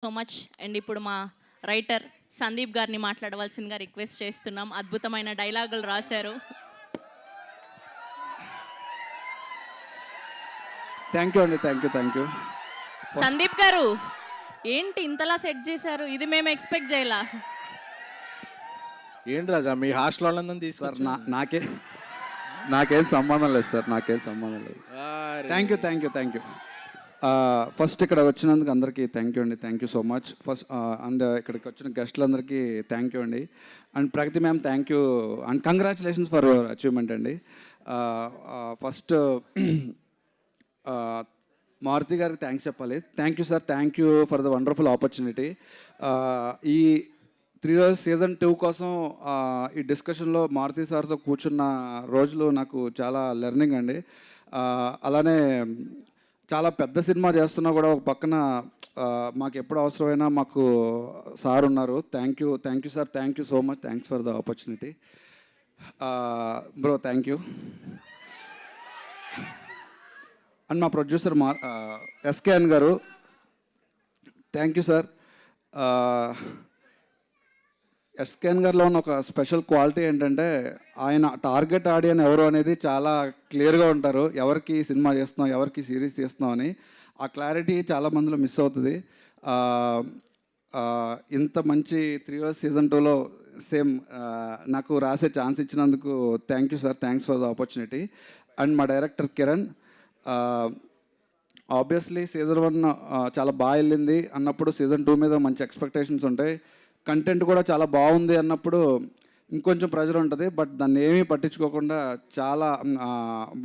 So much. And ఇప్పుడు మా writer Sandeep గారిని మాట్లాడవలసిందిగా రిక్వెస్ట్ చేస్తున్నాం. అద్భుతమైన డైలాగులు రాశారు. థ్యాంక్ యూ అండి. Thank you. సందీప్ గారు ఏంటి ఇంతలా సెట్ చేశారు? ఇది మేము ఎక్స్పెక్ట్ చేయలా. ఏంటి రాజా మీ హాస్టల్ వాళ్ళందరినీ సార్ తీసుకురా. నాకేం సంబంధం లేదు సార్, నాకేం సంబంధం లేదు. Thank you. ఫస్ట్ ఇక్కడ వచ్చినందుకు అందరికీ థ్యాంక్ యూ అండి. Thank you so much. First and ఇక్కడికి వచ్చిన గెస్టులందరికీ థ్యాంక్ యూ అండి. And Pragati ma'am thank you and congratulations for your achievement అండి. ఫస్ట్ మారుతి గారికి థ్యాంక్స్ చెప్పాలి. Thank you sir, thank you for the wonderful opportunity. ఈ 3 రోజు సీజన్ 2 కోసం ఈ డిస్కషన్లో మారుతి సార్తో కూర్చున్న రోజులు నాకు చాలా లెర్నింగ్ అండి. అలానే చాలా పెద్ద సినిమా చేస్తున్నా కూడా ఒక పక్కన మాకు ఎప్పుడు అవసరమైనా మాకు సార్ ఉన్నారు. Thank you sir, thank you so much. Thanks for the opportunity bro, thank you. And మా ప్రొడ్యూసర్ ఎస్కేఎన్ గారు థ్యాంక్ యూ సార్. ఎస్కేఎన్ గారిలో ఉన్న ఒక స్పెషల్ క్వాలిటీ ఏంటంటే ఆయన టార్గెట్ ఆడియన్ ఎవరు అనేది చాలా క్లియర్గా ఉంటారు. ఎవరికి సినిమా చేస్తున్నాం, ఎవరికి సిరీస్ తీస్తున్నాం అని ఆ క్లారిటీ చాలా మందిలో మిస్ అవుతుంది. ఇంత మంచి 3 రోజు సీజన్ 2లో సేమ్ నాకు రాసే ఛాన్స్ ఇచ్చినందుకు thank you sir, thanks for the opportunity. And మా డైరెక్టర్ కిరణ్, ఆబ్వియస్లీ సీజన్ 1 చాలా బాగా వెళ్ళింది అన్నప్పుడు సీజన్ 2 మీద మంచి ఎక్స్పెక్టేషన్స్ ఉంటాయి. కంటెంట్ కూడా చాలా బాగుంది అన్నప్పుడు ఇంకొంచెం ప్రెజర్ ఉంటుంది. బట్ దాన్ని ఏమీ పట్టించుకోకుండా చాలా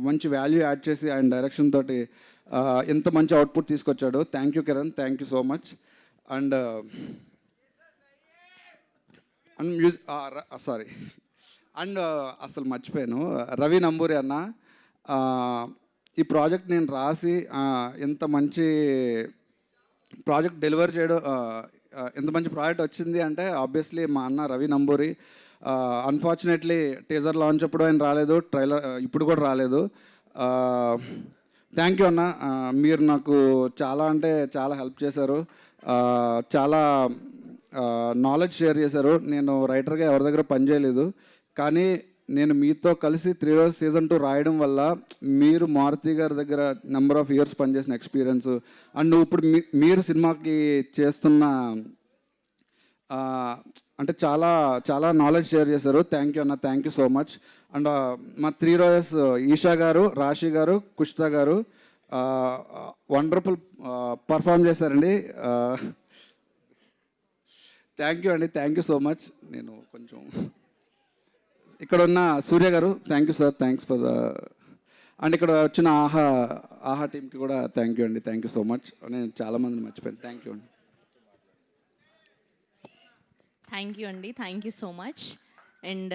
మంచి వాల్యూ యాడ్ చేసి ఆయన డైరెక్షన్ తోటి ఇంత మంచి అవుట్పుట్ తీసుకొచ్చాడు. Thank you Kiran, thank you so much. And sorry and అసలు మర్చిపోయాను, రవి నంబూరి అన్న. ఈ ప్రాజెక్ట్ నేను రాసి ఇంత మంచి ప్రాజెక్ట్ డెలివర్ చేయడం, ఎంత మంచి ప్రాజెక్ట్ వచ్చింది అంటే ఆబ్వియస్లీ మా అన్న Ravi Namburi. Unfortunately teaser launch అప్పుడు ఆయన రాలేదు, ట్రైలర్ ఇప్పుడు కూడా రాలేదు. థ్యాంక్ యూ అన్న, మీరు నాకు చాలా అంటే చాలా హెల్ప్ చేశారు, చాలా నాలెడ్జ్ షేర్ చేశారు. నేను రైటర్గా ఎవరి దగ్గర పనిచేయలేదు, కానీ నేను మీతో కలిసి 3 రోజు సీజన్ 2 రాయడం వల్ల మీరు మారుతి గారి దగ్గర నెంబర్ ఆఫ్ ఇయర్స్ పనిచేసిన ఎక్స్పీరియన్స్ అండ్ ఇప్పుడు మీరు సినిమాకి చేస్తున్న అంటే చాలా చాలా నాలెడ్జ్ షేర్ చేశారు. థ్యాంక్ యూ అన్న, thank you so much. And మా 3 రోజెస్ ఈషా గారు, రాశి గారు, కుష్తా గారు వండర్ఫుల్ పర్ఫామ్ చేశారండి. థ్యాంక్ యూ అండి, థ్యాంక్ యూ సో మచ్. నేను కొంచెం ఇక్కడ ఉన్న సూర్య గారు thank you sir, thanks for the. And ఇక్కడ వచ్చిన ఆహా టీంకి కూడా థ్యాంక్ యూ అండి, థ్యాంక్ యూ సో మచ్. నేను చాలామందిని మర్చిపోయాను. థ్యాంక్ యూ అండి. థ్యాంక్ యూ అండి, thank you so much. And